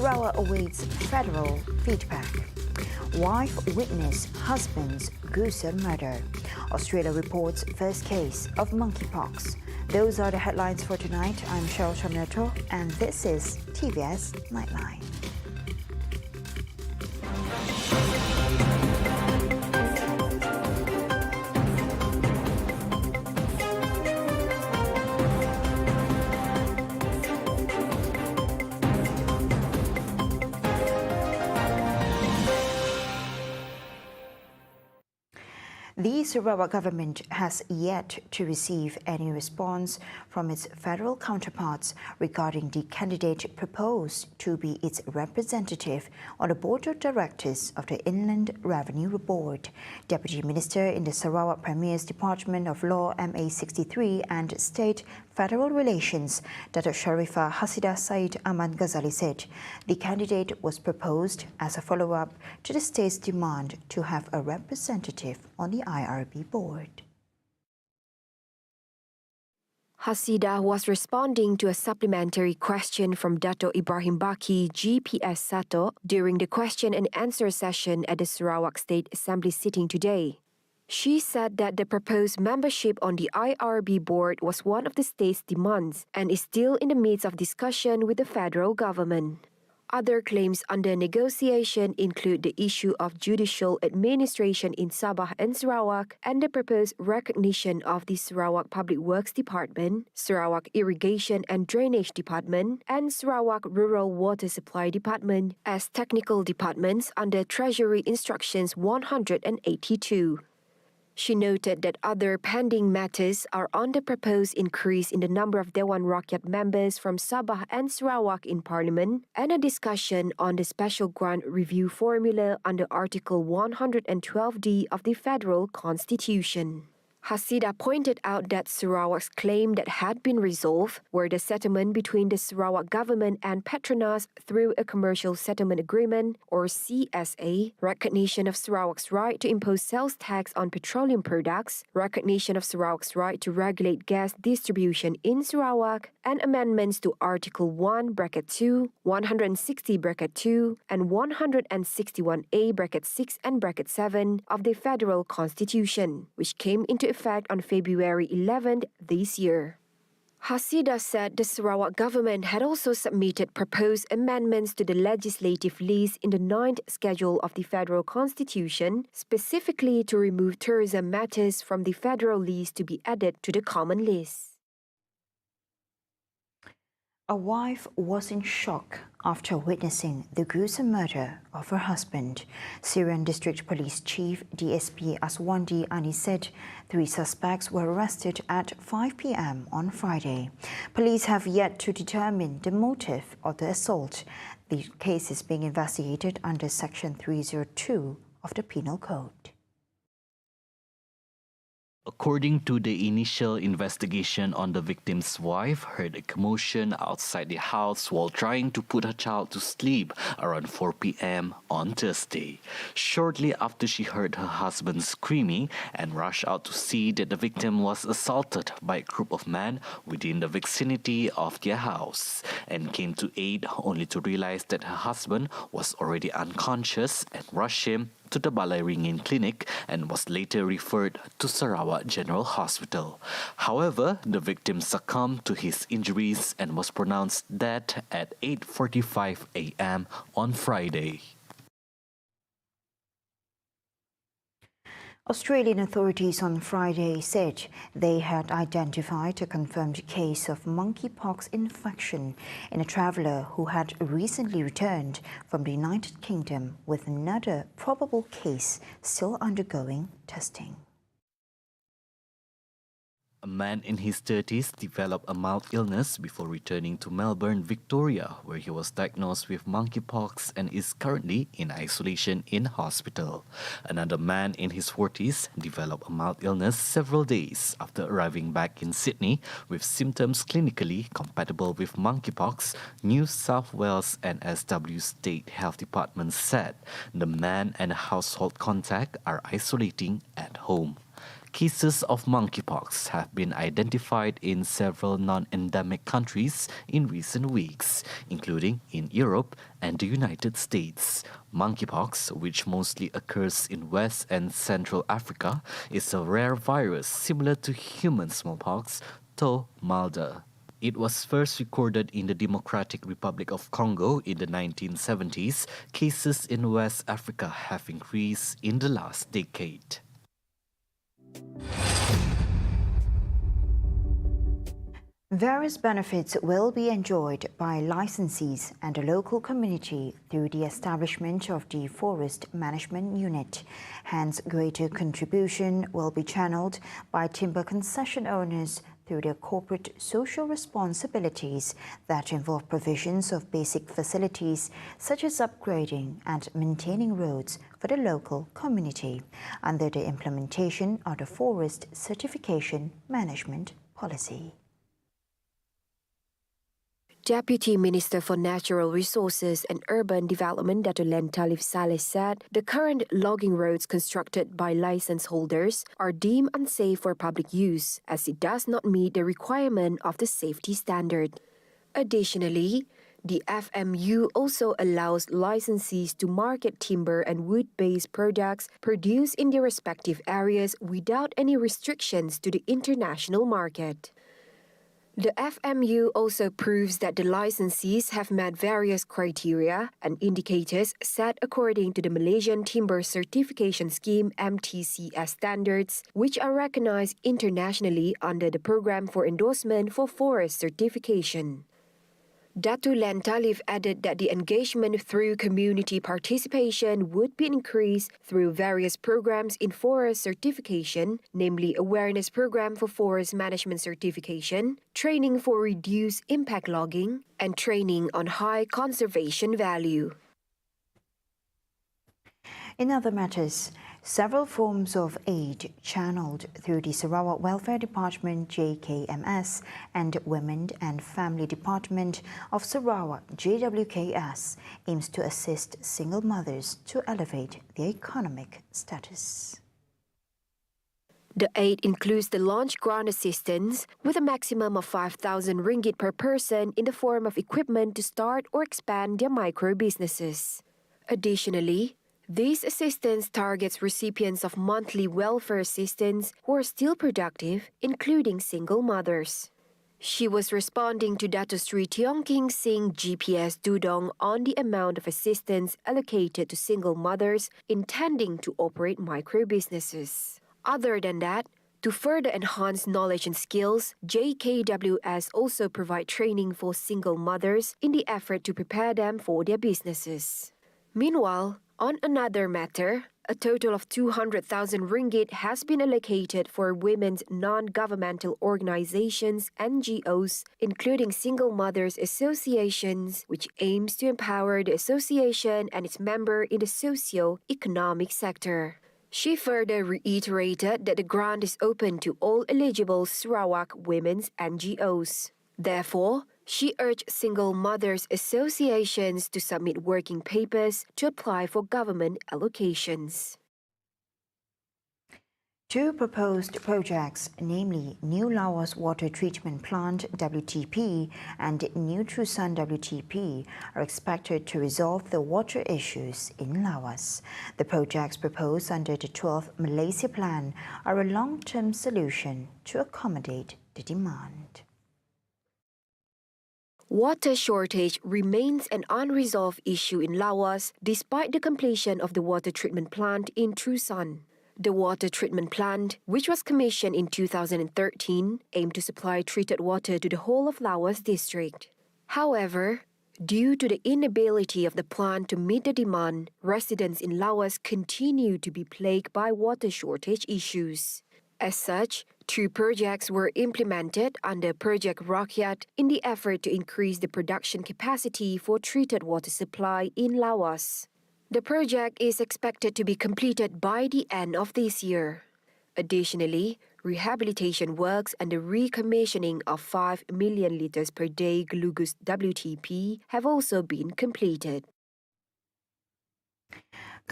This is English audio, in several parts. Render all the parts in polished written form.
Sarawak awaits federal feedback. Wife witness husband's gruesome murder. Australia reports first case of monkeypox. Those are the headlines for tonight. I'm Cheryl Chamneto, and this is TVS Nightline. The Sarawak government has yet to receive any response from its federal counterparts regarding the candidate proposed to be its representative on the Board of Directors of the Inland Revenue Board. Deputy Minister in the Sarawak Premier's Department of Law MA63 and State Federal Relations, Dato' Sharifah Hasidah Said Aman Ghazali said the candidate was proposed as a follow-up to the state's demand to have a representative on the IRB board. Hasidah was responding to a supplementary question from Dato' Ibrahim Baki, GPS Sato, during the question and answer session at the Sarawak State Assembly sitting today. She said that the proposed membership on the IRB board was one of the state's demands and is still in the midst of discussion with the federal government. Other claims under negotiation include the issue of judicial administration in Sabah and Sarawak and the proposed recognition of the Sarawak Public Works Department, Sarawak Irrigation and Drainage Department, and Sarawak Rural Water Supply Department as technical departments under Treasury Instructions 182. She noted that other pending matters are on the proposed increase in the number of Dewan Rakyat members from Sabah and Sarawak in Parliament and a discussion on the special grant review formula under Article 112D of the Federal Constitution. Hasidah pointed out that Sarawak's claim that had been resolved were the settlement between the Sarawak government and Petronas through a commercial settlement agreement or CSA, recognition of Sarawak's right to impose sales tax on petroleum products, recognition of Sarawak's right to regulate gas distribution in Sarawak, and amendments to Article 1(2), 160(2), and 161A(6) and 7 of the Federal Constitution, which came into effect on February 11th this year. Hasidah said the Sarawak government had also submitted proposed amendments to the legislative list in the 9th schedule of the Federal Constitution, specifically to remove tourism matters from the federal list to be added to the common list. A wife was in shock after witnessing the gruesome murder of her husband. Syrian District Police Chief DSP Aswandi Ani said 3 suspects were arrested at 5 p.m. on Friday. Police have yet to determine the motive of the assault. The case is being investigated under Section 302 of the Penal Code. According to the initial investigation, on the victim's wife heard a commotion outside the house while trying to put her child to sleep around 4 p.m. on Thursday. Shortly after, she heard her husband screaming and rushed out to see that the victim was assaulted by a group of men within the vicinity of their house and came to aid only to realize that her husband was already unconscious and rushed him to the Balai Ringin Clinic and was later referred to Sarawak General Hospital. However, the victim succumbed to his injuries and was pronounced dead at 8:45 a.m. on Friday. Australian authorities on Friday said they had identified a confirmed case of monkeypox infection in a traveller who had recently returned from the United Kingdom, with another probable case still undergoing testing. A man in his 30s developed a mild illness before returning to Melbourne, Victoria, where he was diagnosed with monkeypox and is currently in isolation in hospital. Another man in his 40s developed a mild illness several days after arriving back in Sydney with symptoms clinically compatible with monkeypox, New South Wales and SW State Health Department said. The man and a household contact are isolating at home. Cases of monkeypox have been identified in several non-endemic countries in recent weeks, including in Europe and the United States. Monkeypox, which mostly occurs in West and Central Africa, is a rare virus similar to human smallpox, though milder. It was first recorded in the Democratic Republic of Congo in the 1970s. Cases in West Africa have increased in the last decade. Various benefits will be enjoyed by licensees and the local community through the establishment of the Forest Management Unit. Hence, greater contribution will be channeled by timber concession owners through their corporate social responsibilities that involve provisions of basic facilities such as upgrading and maintaining roads for the local community under the implementation of the Forest Certification Management Policy. Deputy Minister for Natural Resources and Urban Development Dr. Lankan said the current logging roads constructed by license holders are deemed unsafe for public use as it does not meet the requirement of the safety standard. Additionally, the FMU also allows licensees to market timber and wood-based products produced in their respective areas without any restrictions to the international market. The FMU also proves that the licensees have met various criteria and indicators set according to the Malaysian Timber Certification Scheme (MTCS) standards, which are recognized internationally under the Program for Endorsement for Forest Certification. Datu Lankan added that the engagement through community participation would be increased through various programs in forest certification, namely Awareness Program for Forest Management Certification, Training for Reduced Impact Logging, and Training on High Conservation Value. In other matters, several forms of aid channeled through the Sarawak Welfare Department JKMS and Women and Family Department of Sarawak JWKS aims to assist single mothers to elevate their economic status. The aid includes the launch grant assistance with a maximum of 5,000 ringgit per person in the form of equipment to start or expand their micro businesses. Additionally, this assistance targets recipients of monthly welfare assistance who are still productive, including single mothers. She was responding to Dato Sri Tiong King Singh GPS Dudong on the amount of assistance allocated to single mothers intending to operate micro businesses. Other than that, to further enhance knowledge and skills, JKWS also provide training for single mothers in the effort to prepare them for their businesses. Meanwhile, on another matter, a total of 200,000 ringgit has been allocated for women's non-governmental organizations (NGOs), including Single Mothers Associations, which aims to empower the association and its member in the socio-economic sector. She further reiterated that the grant is open to all eligible Sarawak women's NGOs. Therefore, she urged single mothers associations to submit working papers to apply for government allocations. Two proposed projects, namely New Lawas Water Treatment Plant WTP and New Trusan WTP, are expected to resolve the water issues in Lawas. The projects proposed under the 12th Malaysia Plan are a long-term solution to accommodate the demand. Water shortage remains an unresolved issue in Lawas despite the completion of the water treatment plant in Trusan. The water treatment plant, which was commissioned in 2013, aimed to supply treated water to the whole of Lawas district. However, due to the inability of the plant to meet the demand, residents in Lawas continue to be plagued by water shortage issues. As such, two projects were implemented under Project Rakyat in the effort to increase the production capacity for treated water supply in Lawas. The project is expected to be completed by the end of this year. Additionally, rehabilitation works and the recommissioning of 5 million litres per day glucose WTP have also been completed.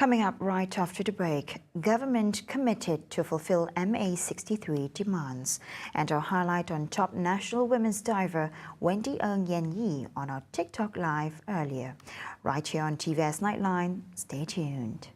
Coming up right after the break, government committed to fulfill MA63 demands. And our highlight on top national women's diver Wendy Ng Yen Yi on our TikTok live earlier. Right here on TVS Nightline, stay tuned.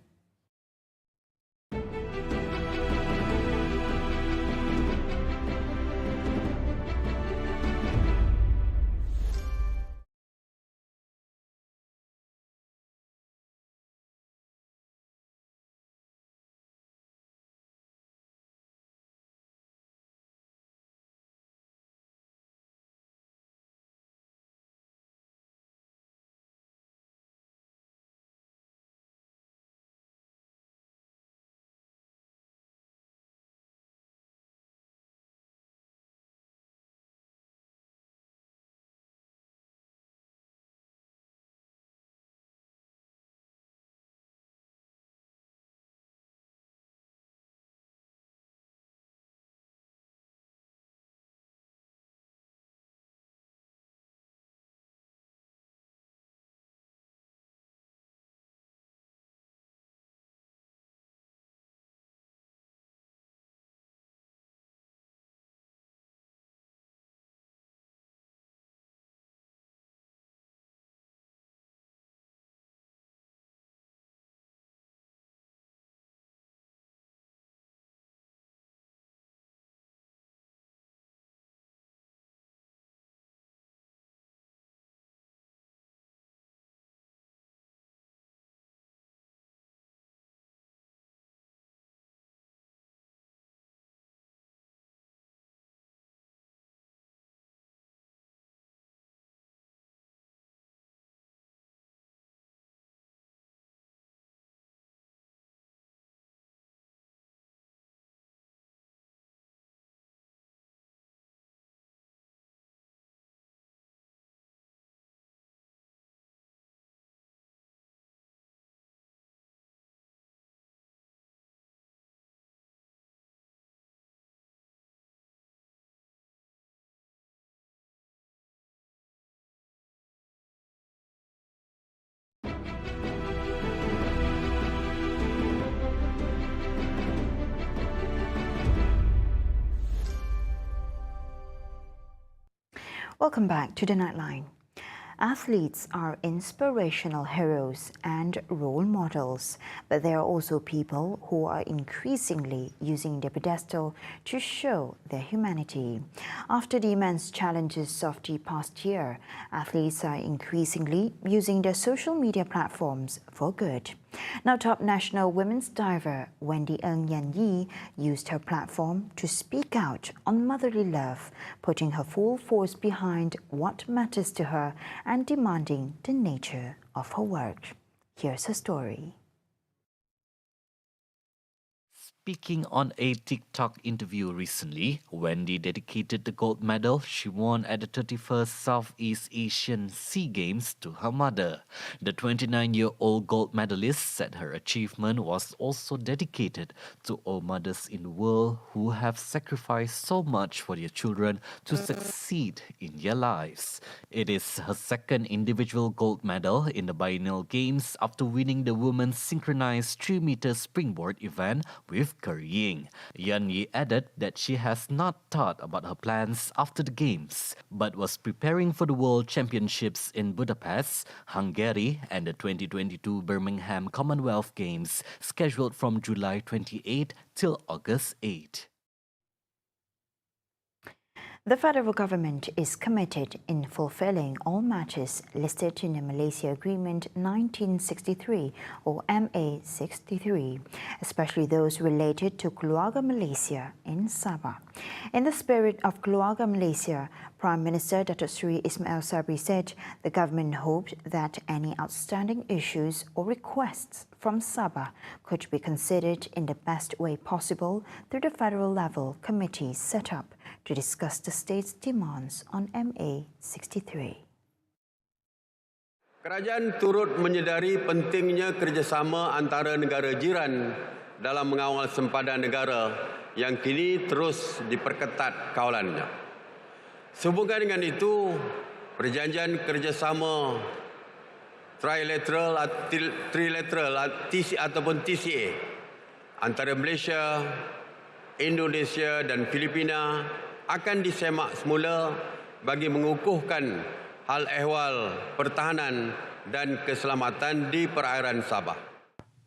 Welcome back to the Nightline. Athletes are inspirational heroes and role models, but there are also people who are increasingly using the pedestal to show their humanity. After the immense challenges of the past year, athletes are increasingly using their social media platforms for good. Now, top national women's diver Wendy Ng Yen Yi used her platform to speak out on motherly love, putting her full force behind what matters to her and demanding the nature of her work. Here's her story. Speaking on a TikTok interview recently, Wendy dedicated the gold medal she won at the 31st Southeast Asian SEA Games to her mother. The 29-year-old gold medalist said her achievement was also dedicated to all mothers in the world who have sacrificed so much for their children to succeed in their lives. It is her second individual gold medal in the biennial games after winning the women's synchronized 3-meter springboard event with currying. Yen Yi added that she has not thought about her plans after the games, but was preparing for the World Championships in Budapest, Hungary, and the 2022 Birmingham Commonwealth Games, scheduled from July 28 till August 8. The federal government is committed in fulfilling all matters listed in the Malaysia Agreement 1963 or MA63, especially those related to Keluarga Malaysia in Sabah. In the spirit of Keluarga Malaysia, Prime Minister Datuk Seri Ismail Sabri said the government hoped that any outstanding issues or requests from Sabah could be considered in the best way possible through the federal level committees set up to discuss the state's demands on MA63. Kerajaan turut menyedari pentingnya kerjasama antara negara jiran dalam mengawal sempadan negara yang kini terus diperketat kawalannya. Sehubungan dengan itu, perjanjian kerjasama trilateral ataupun TCA antara Malaysia, Indonesia dan Filipina akan disemak semula bagi mengukuhkan hal ehwal pertahanan dan keselamatan di perairan Sabah.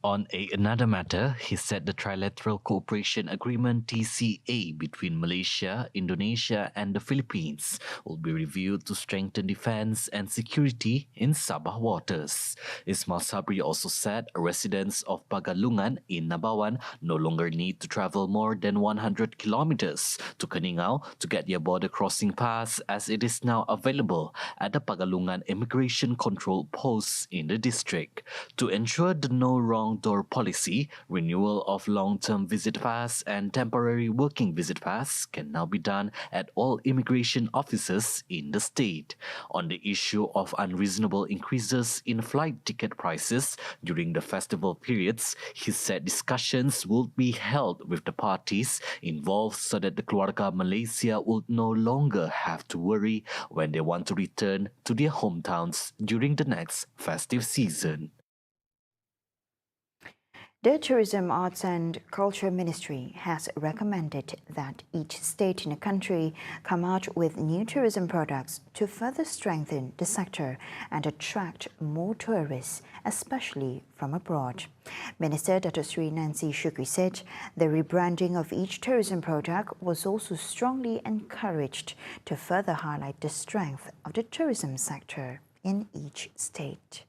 On another matter, he said the Trilateral Cooperation Agreement TCA between Malaysia, Indonesia and the Philippines will be reviewed to strengthen defence and security in Sabah waters. Ismail Sabri also said residents of Pagalungan in Nabawan no longer need to travel more than 100 kilometres to Keningau to get their border crossing pass, as it is now available at the Pagalungan Immigration Control Post in the district. To ensure the no wrong door policy, renewal of long-term visit pass and temporary working visit pass can now be done at all immigration offices in the state. On the issue of unreasonable increases in flight ticket prices during the festival periods, he said discussions would be held with the parties involved so that the Keluarga Malaysia would no longer have to worry when they want to return to their hometowns during the next festive season. The Tourism, Arts and Culture Ministry has recommended that each state in the country come out with new tourism products to further strengthen the sector and attract more tourists, especially from abroad. Minister Dato Sri Nancy Shukri said the rebranding of each tourism product was also strongly encouraged to further highlight the strength of the tourism sector in each state.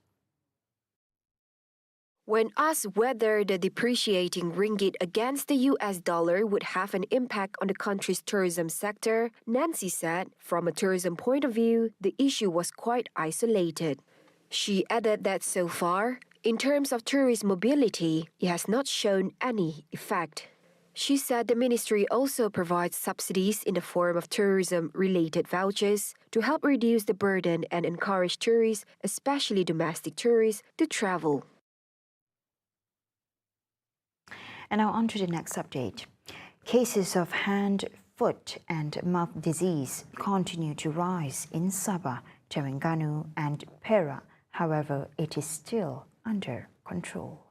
When asked whether the depreciating ringgit against the US dollar would have an impact on the country's tourism sector, Nancy said, from a tourism point of view, the issue was quite isolated. She added that so far, in terms of tourist mobility, it has not shown any effect. She said the ministry also provides subsidies in the form of tourism-related vouchers to help reduce the burden and encourage tourists, especially domestic tourists, to travel. And now on to the next update. Cases of hand, foot and mouth disease continue to rise in Sabah, Terengganu and PERAK. However, it is still under control.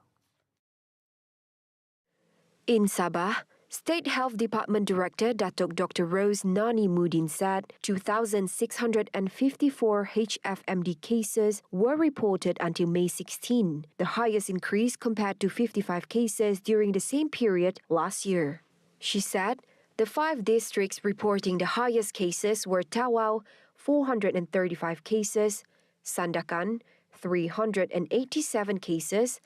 In Sabah, State Health Department Director Datuk Dr. Rose Nani Mudin said 2,654 HFMD cases were reported until May 16, the highest increase compared to 55 cases during the same period last year. She said the 5 districts reporting the highest cases were Tawau, 435 cases, Sandakan, 387 cases,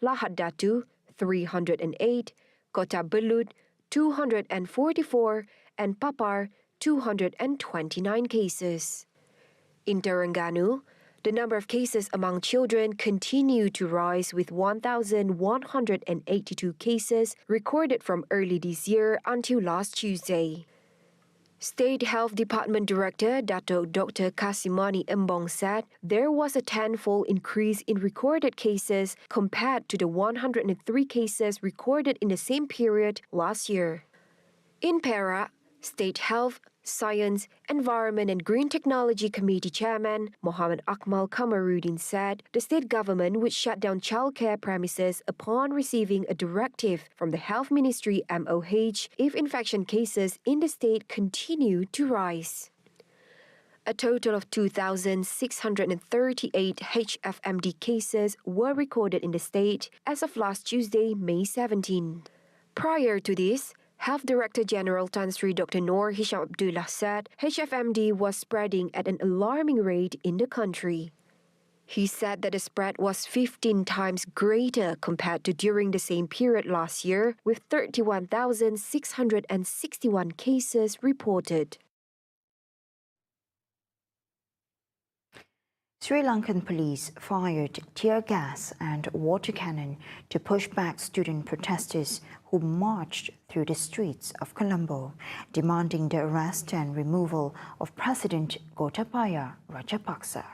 Lahad Datu, 308, Kota Belud, 244, and Papar, 229 cases. In Terengganu, the number of cases among children continued to rise with 1,182 cases recorded from early this year until last Tuesday. State Health Department Director Dato Dr. Kasimani Embong said there was a tenfold increase in recorded cases compared to the 103 cases recorded in the same period last year. In PERAK, State Health, Science, Environment and Green Technology Committee Chairman Mohammed Akmal Kamarudin said the state government would shut down childcare premises upon receiving a directive from the Health Ministry MOH if infection cases in the state continue to rise. A total of 2,638 HFMD cases were recorded in the state as of last Tuesday, May 17. Prior to this, Health Director General Tan Sri Dr. Noor Hisham Abdullah said HFMD was spreading at an alarming rate in the country. He said that the spread was 15 times greater compared to during the same period last year, with 31,661 cases reported. Sri Lankan police fired tear gas and water cannon to push back student protesters who marched through the streets of Colombo, demanding the arrest and removal of President Gotabaya Rajapaksa.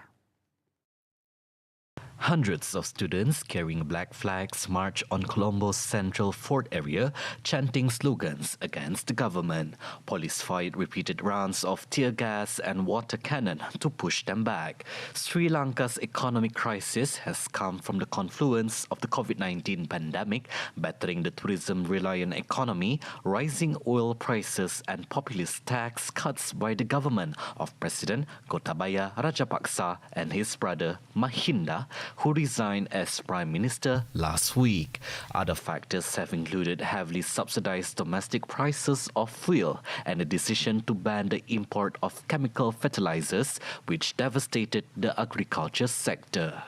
Hundreds of students carrying black flags march on Colombo's central fort area, chanting slogans against the government. Police fired repeated rounds of tear gas and water cannon to push them back. Sri Lanka's economic crisis has come from the confluence of the COVID-19 pandemic, battering the tourism-reliant economy, rising oil prices and populist tax cuts by the government of President Gotabaya Rajapaksa and his brother Mahinda, who resigned as Prime Minister last week. Other factors have included heavily subsidized domestic prices of fuel and a decision to ban the import of chemical fertilizers, which devastated the agriculture sector.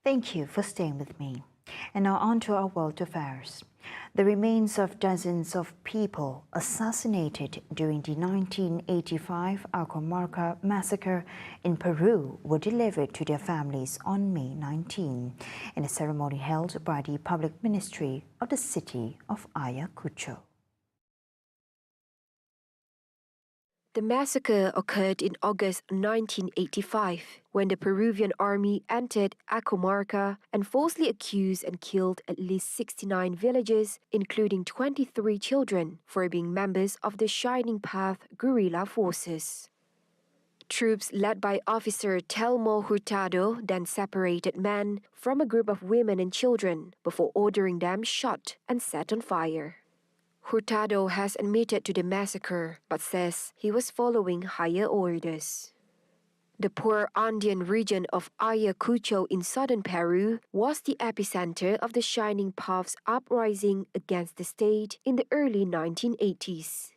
Thank you for staying with me. And now on to our world affairs. The remains of dozens of people assassinated during the 1985 Acamarca massacre in Peru were delivered to their families on May 19 in a ceremony held by the Public Ministry of the city of Ayacucho. The massacre occurred in August 1985 when the Peruvian army entered Acamarca and falsely accused and killed at least 69 villagers, including 23 children, for being members of the Shining Path guerrilla forces. Troops led by Officer Telmo Hurtado then separated men from a group of women and children before ordering them shot and set on fire. Hurtado has admitted to the massacre but says he was following higher orders. The poor Andean region of Ayacucho in southern Peru was the epicenter of the Shining Path's uprising against the state in the early 1980s.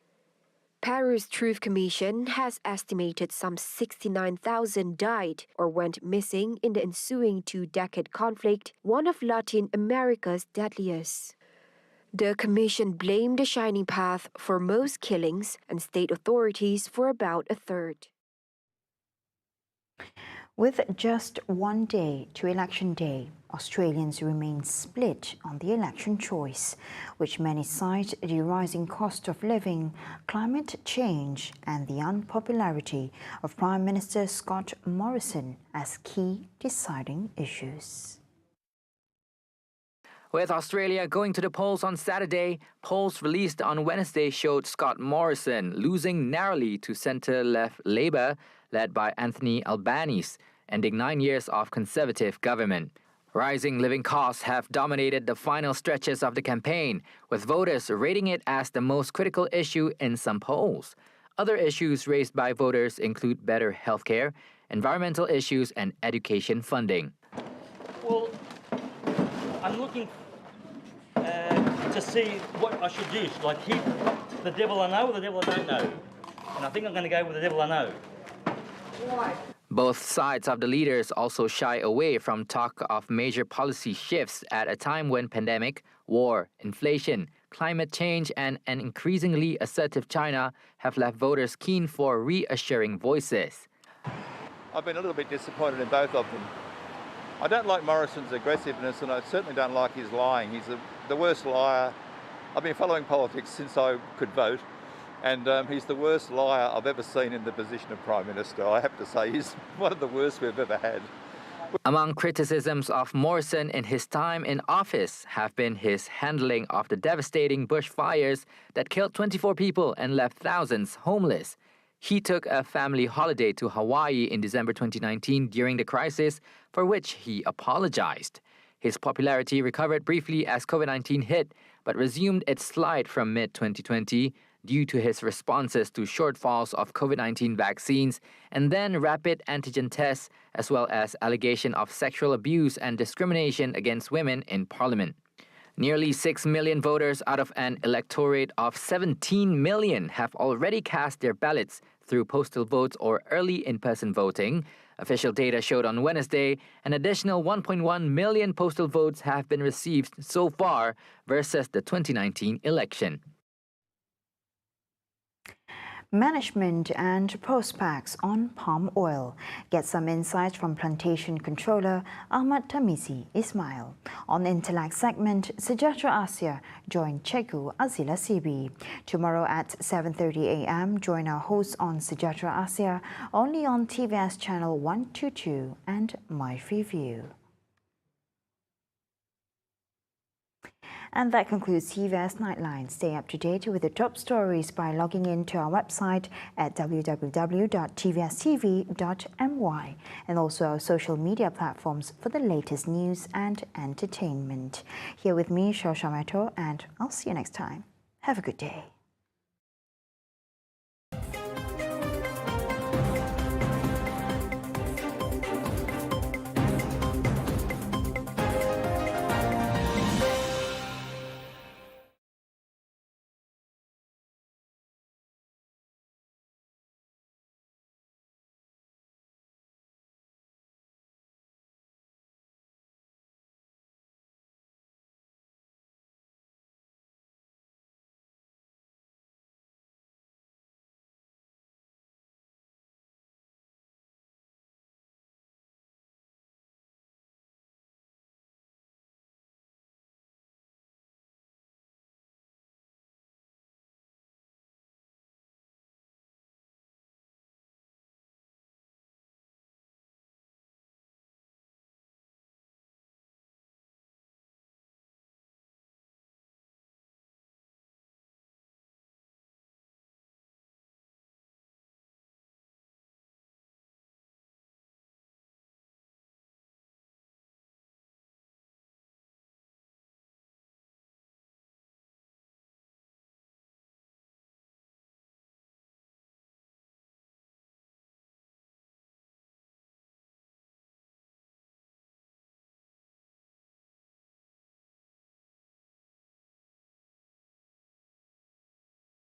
Peru's Truth Commission has estimated some 69,000 died or went missing in the ensuing two-decade conflict, one of Latin America's deadliest. The commission blamed the Shining Path for most killings and state authorities for about a third. With just 1 day to Election Day, Australians remain split on the election choice, which many cite the rising cost of living, climate change and the unpopularity of Prime Minister Scott Morrison as key deciding issues. With Australia going to the polls on Saturday, polls released on Wednesday showed Scott Morrison losing narrowly to centre-left Labour, led by Anthony Albanese, ending 9 years of Conservative government. Rising living costs have dominated the final stretches of the campaign, with voters rating it as the most critical issue in some polls. Other issues raised by voters include better healthcare, environmental issues, and education funding. Well, I'm looking to see what I should use, like hit the devil I know or the devil I don't know. And I think I'm going to go with the devil I know. Why? Both sides of the leaders also shy away from talk of major policy shifts at a time when pandemic, war, inflation, climate change, and an increasingly assertive China have left voters keen for reassuring voices. I've been a little bit disappointed in both of them. I don't like Morrison's aggressiveness, and I certainly don't like his lying. He's the worst liar. I've been following politics since I could vote, and he's the worst liar I've ever seen in the position of Prime Minister. I have to say, he's one of the worst we've ever had. Among criticisms of Morrison in his time in office have been his handling of the devastating bushfires that killed 24 people and left thousands homeless. He took a family holiday to Hawaii in December 2019 during the crisis, for which he apologized. His popularity recovered briefly as COVID-19 hit, but resumed its slide from mid-2020 due to his responses to shortfalls of COVID-19 vaccines and then rapid antigen tests, as well as allegation of sexual abuse and discrimination against women in Parliament. Nearly 6 million voters out of an electorate of 17 million have already cast their ballots through postal votes or early in-person voting. Official data showed on Wednesday an additional 1.1 million postal votes have been received so far versus the 2019 election. Management and prospects on palm oil. Get some insights from plantation controller Ahmad Tamizi Ismail. On Intellect segment, Sejahtera Asia join Cikgu Azila Sibi. Tomorrow at 7:30 a.m, join our hosts on Sejahtera Asia only on TVS channel 122 and My Free View. And that concludes TVS Nightline. Stay up to date with the top stories by logging in to our website at www.tvstv.my and also our social media platforms for the latest news and entertainment. Here with me, Shosha Meto, and I'll see you next time. Have a good day.